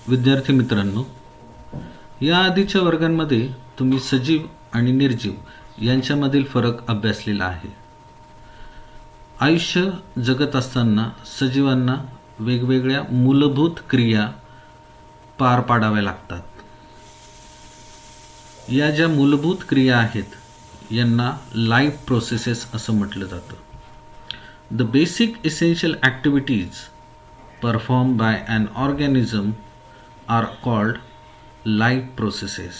विद्यार्थी मित्रांनो, या आधीच्या वर्गांमध्ये तुम्ही सजीव आणि निर्जीव यांच्यामधील फरक अभ्यासलेला आहे. आयुष्य जगत असताना सजीवांना वेगवेगळ्या मूलभूत क्रिया पार पाडाव्या लागतात. या ज्या मूलभूत क्रिया आहेत यांना लाईफ प्रोसेसेस असं म्हटलं जातं. The basic essential activities perform by an organism are called life processes.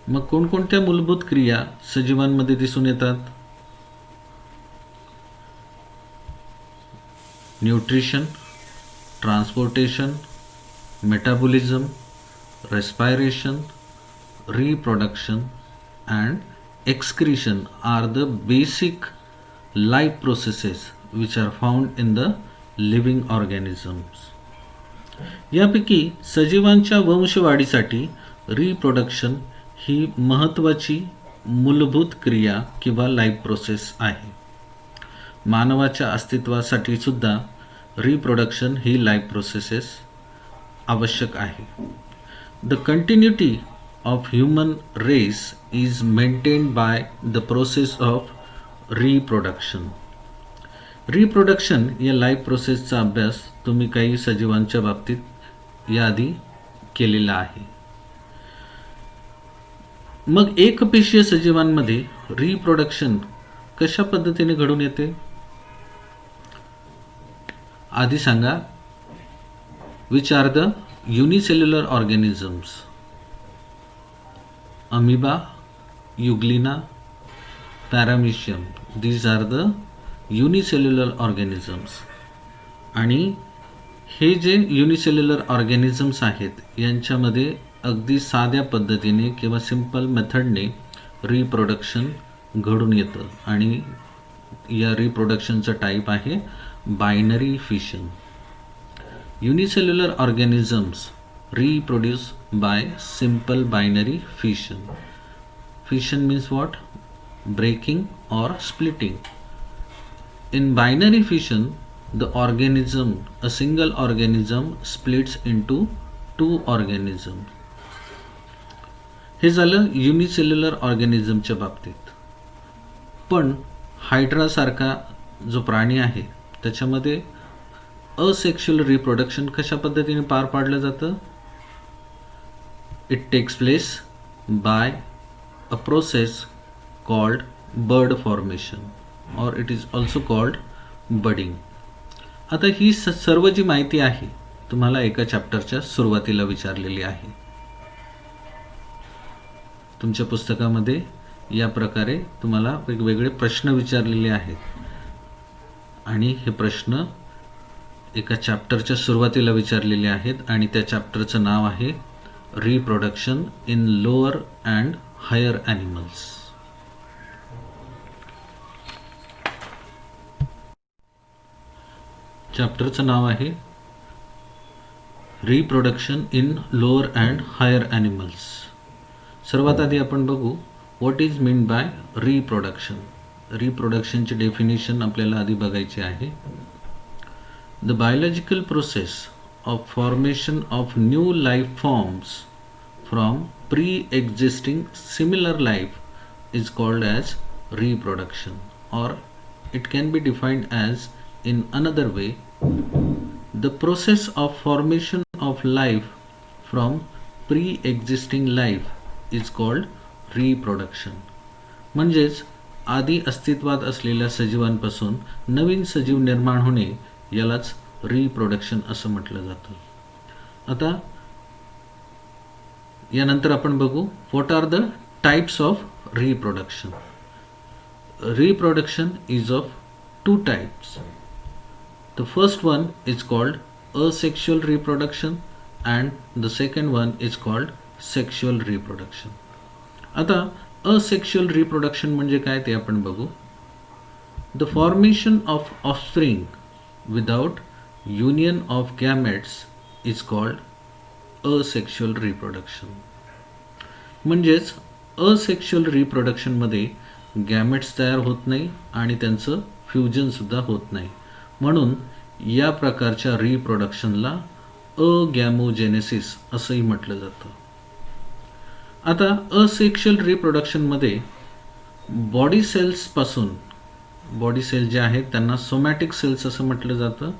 मग कोणकोणत्या मूलभूत क्रिया सजीवांमध्ये दिसून येतात? Nutrition, transportation, metabolism, respiration, reproduction and excretion are the basic life processes which are found in the living organisms. यापैकी सजीवांच्या वंशवाढीसाठी reproduction ही महत्त्वाची मूलभूत क्रिया किंवा लाईफ प्रोसेस आहे. मानवाच्या अस्तित्वासाठी सुद्धा रिप्रोडक्शन ही लाईफ प्रोसेसेस आवश्यक आहे. The continuity of human race is maintained by the process of reproduction. Reproduction या लाईफ प्रोसेसचा अभ्यास तुम्ही काही सजीवांच्या बाबतीत याआधी केलेला आहे. मग एकपेशीय सजीवांमध्ये रिप्रोडक्शन कशा पद्धतीने घडून येते? आधी सांगा, which are the unicellular organisms? Amoeba, euglena, paramecium. These are the unicellular organisms. आणि हे जे युनिसेल्युलर ऑर्गॅनिझम्स आहेत यांच्यामध्ये अगदी साध्या पद्धतीने किंवा सिंपल मेथडने रिप्रोडक्शन घडून येतं. आणि या रिप्रोडक्शनचं टाईप आहे binary fission. Unicellular organisms reproduce by simple binary fission. Fission means what? Breaking or splitting. In binary fission, a single organism splits into two organisms. हे झालं युनिसेल्युलर ऑर्गॅनिझमच्या बाबतीत. पण हायड्रासारखा जो प्राणी आहे त्याच्यामध्ये असेक्शुअल रिप्रोडक्शन कशा पद्धतीने पार पाडलं जातं? It takes place by a process called bud formation or it is also called budding. आता ही सर्व जी माहिती आहे तुम्हाला एका चॅप्टरच्या सुरुवातीला विचारलेली आहे. तुमच्या पुस्तकामध्ये या प्रकारे तुम्हाला वेगवेगळे प्रश्न विचारलेले आहेत आणि हे प्रश्न एका चॅप्टरच्या सुरुवातीला विचारलेले आहेत आणि त्या चॅप्टरचं नाव आहे reproduction in lower and higher animals. चॅप्टरचं नाव आहे reproduction in lower and higher animals. सर्वात आधी आपण बघू what is mean by reproduction. रिप्रोडक्शनची डेफिनेशन आपल्याला आधी बघायची आहे. The biological process of formation of new life forms from pre-existing similar life is called as reproduction, or it can be defined as, in another way, the process of formation of life from pre-existing life is called reproduction. म्हणजेच आधी अस्तित्वात असलेल्या सजीवांपासून नवीन सजीव निर्माण होणे यालाच reproduction असं म्हटलं जातं. आता यानंतर आपण बघू what are the types of reproduction. Reproduction is of two types. The first one is called asexual reproduction and the second one is called sexual reproduction. आता असेक्शुअल रिप्रोडक्शन म्हणजे काय ते आपण बघू. The formation of offspring without union of gametes is called asexual reproduction. म्हणजेच asexual reproduction मध्ये gametes तयार होत नाही आणि त्यांचं फ्युजन सुद्धा होत नाही. म्हणून या प्रकारच्या रिप्रोडक्शनला अगॅमोजेनेसिस असंही म्हटलं जातं. आता असेक्शुअल रिप्रोडक्शनमध्ये बॉडी सेल जे आहेत त्यांना सोमॅटिक सेल्स असं म्हटलं जातं.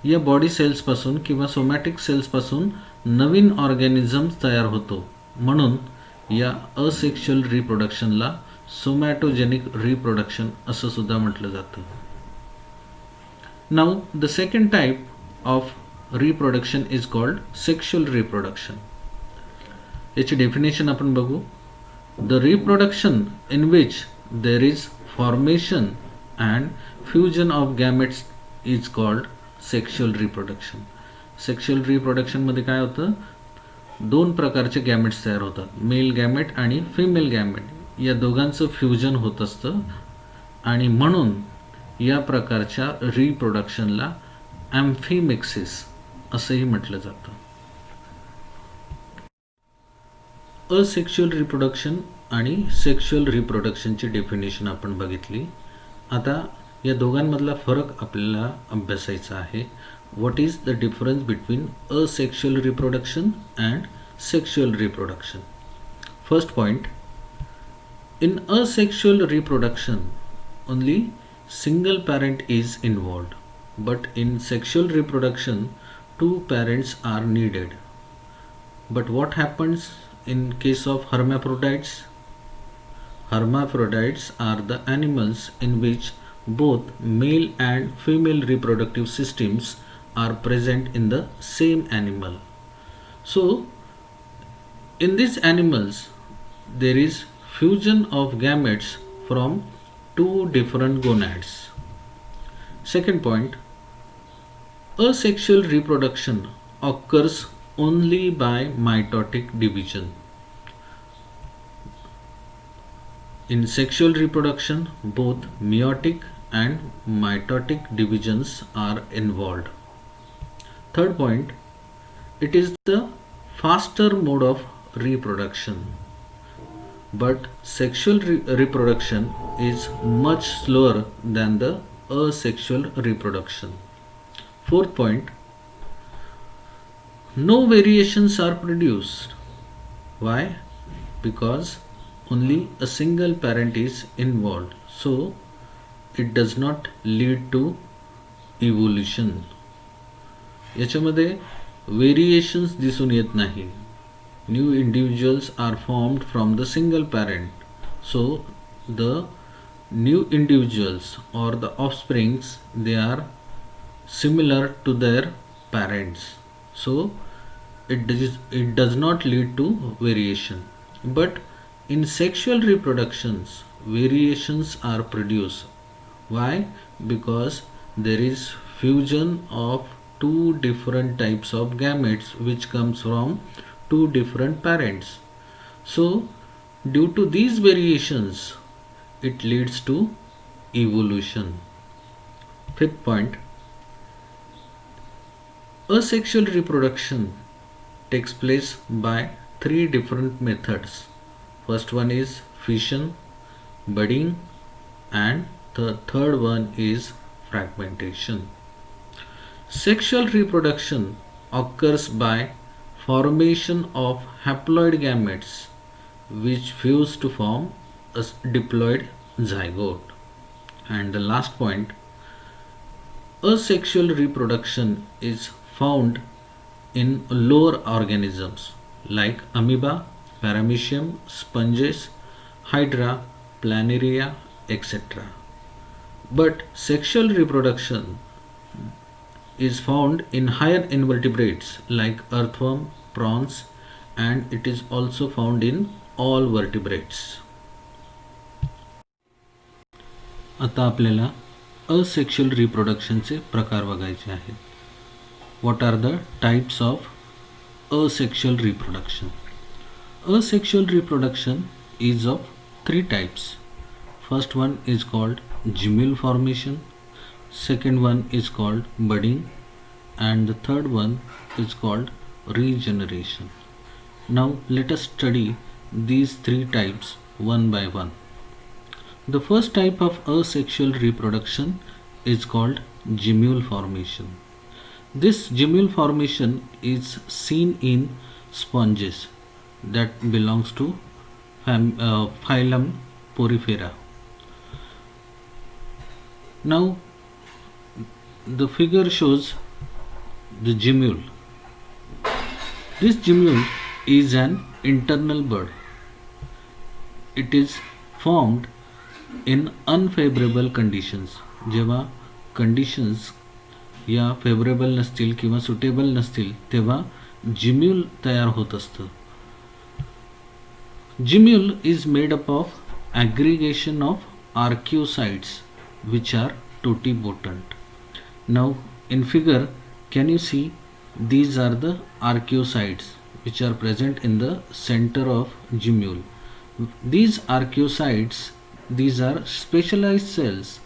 या बॉडी सेल्सपासून किंवा सोमॅटिक सेल्सपासून नवीन ऑर्गॅनिझम्स तयार होतो, म्हणून या असेक्शुअल रिप्रोडक्शनला सोमॅटोजेनिक रिप्रोडक्शन असं सुद्धा म्हटलं जातं. Now the second type of reproduction is called sexual reproduction. याची डेफिनेशन आपण बघू. The reproduction in which there is formation and fusion of gametes is called sexual reproduction. Sexual रिप्रोडक्शनमध्ये काय होतं, दोन प्रकारचे गॅमेट्स तयार होतात, मेल गॅमेट आणि फिमेल गॅमेट. या दोघांचं फ्युजन होत असतं आणि म्हणून या प्रकारच्या रिप्रोडक्शनला ॲम्फिमिक्सिस असंही म्हटलं जातं. असेक्शुअल रिप्रोडक्शन आणि सेक्शुअल रिप्रोडक्शनची डेफिनेशन आपण बघितली. आता या दोघांमधला फरक आपल्याला अभ्यासायचा आहे. What is the difference between asexual reproduction and sexual reproduction. First point, in asexual reproduction only single parent is involved, but in sexual reproduction two parents are needed. But what happens in case of hermaphrodites? Hermaphrodites are the animals in which both male and female reproductive systems are present in the same animal. So in these animals there is fusion of gametes from two different gonads. Second point, asexual reproduction occurs only by mitotic division. In sexual reproduction, both meiotic and mitotic divisions are involved. Third point, it is the faster mode of reproduction, but sexual reproduction is much slower than the asexual reproduction. Fourth point, no variations are produced. Why? Because only a single parent is involved, so it does not lead to evolution. याच्यामध्ये variations दिसून येत नाही. New individuals are formed from the single parent, so the new individuals or the offsprings, they are similar to their parents, so it does not lead to variation. But in sexual reproductions variations are produced. Why? Because there is fusion of two different types of gametes which comes from two different parents. So due to these variations it leads to evolution. Fifth point, asexual reproduction takes place by three different methods. First one is fission, budding, and the third one is fragmentation. Sexual reproduction occurs by formation of haploid gametes which fuse to form a diploid zygote. And the last point, asexual reproduction is found in lower organisms like amoeba, paramecium, sponges, hydra, planaria, etc. But sexual reproduction is found in higher invertebrates like earthworm, prawns, and it is also found in all vertebrates. आता आपल्याला asexual रिप्रोडक्शनचे प्रकार बघायचे आहेत. What are the types of asexual reproduction? Asexual reproduction is of three types. First one is called gemule formation, second one is called budding, and the third one is called regeneration. Now let us study these three types one by one. The first type of asexual reproduction is called gemule formation. This gemule formation is seen in sponges that belongs to phylum Porifera. Now the figure shows the gemule. This gemule is an internal bud. It is formed in unfavorable conditions. जेव्हा conditions या favourable नसतील किंवा suitable नसतील तेव्हा gemmule तयार होत असतं. Gemmule is made up of aggregation of archaeocytes which are totipotent. Now in figure can you see these are the archaeocytes which are present in the center of gemule. These archaeocytes, these are specialized cells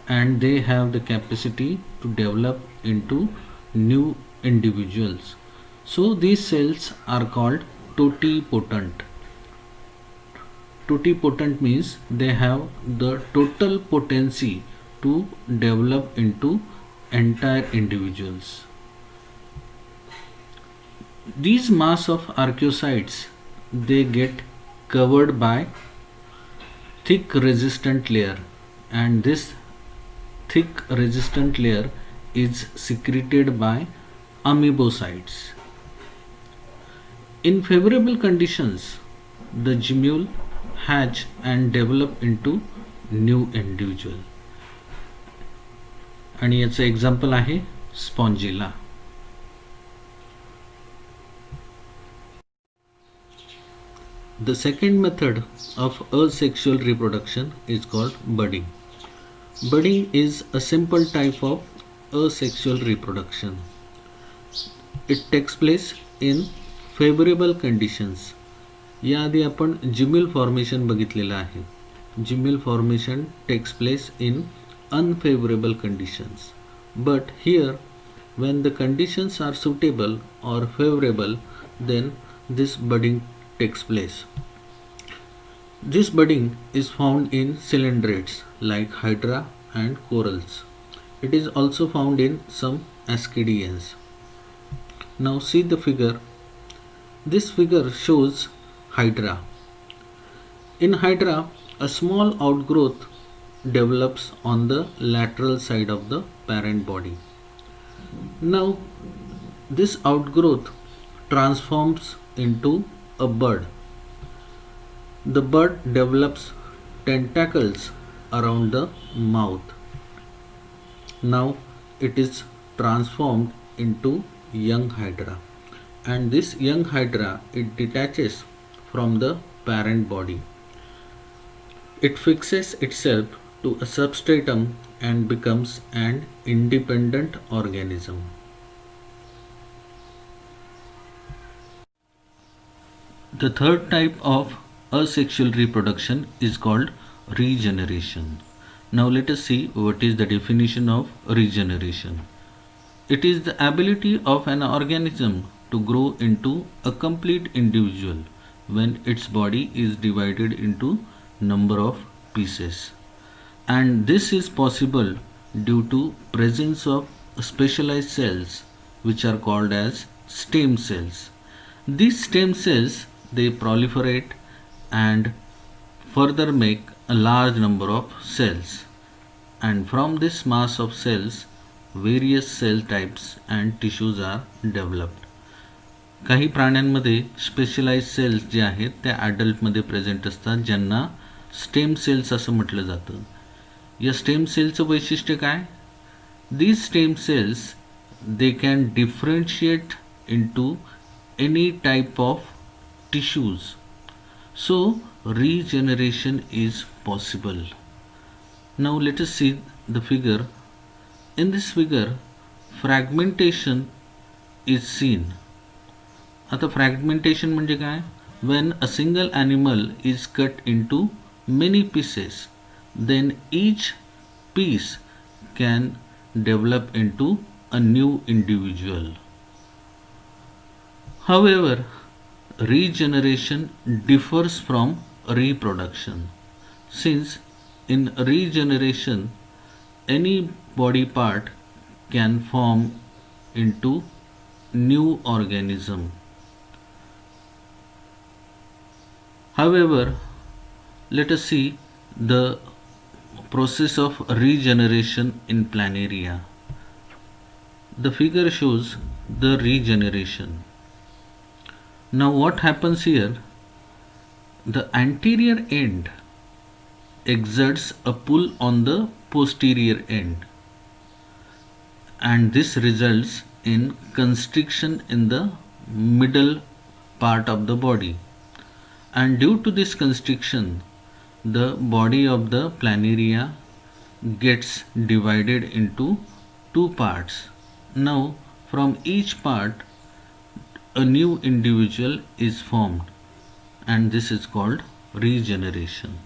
and they have the capacity to develop into new individuals. So these cells are called totipotent. Totipotent means they have the total potency to develop into entire individuals. These mass of archaeocytes, they get covered by thick resistant layer, and this thick resistant layer is secreted by amoebocytes. In favorable conditions, the gemule hatch and develop into new individual. आणि याचं example आहे Spongilla. The second method of asexual reproduction is called budding. Budding is a simple type of asexual reproduction. It takes place in favorable conditions. याआधी आपण जिम्यूल formation बघितलेलं आहे. Gemmule formation takes place in unfavorable conditions, but here when the conditions are suitable or favorable, then this budding takes place. This budding is found in cylindrids like hydra and corals. It is also found in some ascidians. Now see the figure. This figure shows hydra. In hydra, a small outgrowth develops on the lateral side of the parent body. Now this outgrowth transforms into a bud. The bud develops tentacles around the mouth. Now it is transformed into young hydra, and this young hydra, it detaches from the parent body. It fixes itself to a substratum and becomes an independent organism. The third type of asexual reproduction is called regeneration. Now let us see what is the definition of regeneration. It is the ability of an organism to grow into a complete individual when its body is divided into number of pieces. And this is possible due to presence of specialized cells which are called as stem cells. These stem cells, they proliferate and further make a large number of cells, and from this mass of cells various cell types and tissues are developed. काही प्राण्यांमध्ये specialise sales जे आहेत त्या ॲडल्टमध्ये present असतात, ज्यांना stem cells असं म्हटलं जातं. या स्टेम सेलचं वैशिष्ट्य काय? These stem cells, they can differentiate into any type of tissues. So regeneration is possible. Now let us see the figure. In this figure, fragmentation is seen. आता fragmentation म्हणजे काय? When a single animal is cut into many pieces, then each piece can develop into a new individual. However, regeneration differs from reproduction, since in regeneration any body part can form into new organism. However, let us see the process of regeneration in planaria. The figure shows the regeneration. Now what happens here? The anterior end exerts a pull on the posterior end, and this results in constriction in the middle part of the body. And due to this constriction, the body of the planaria gets divided into two parts. Now from each part a new individual is formed, and this is called regeneration.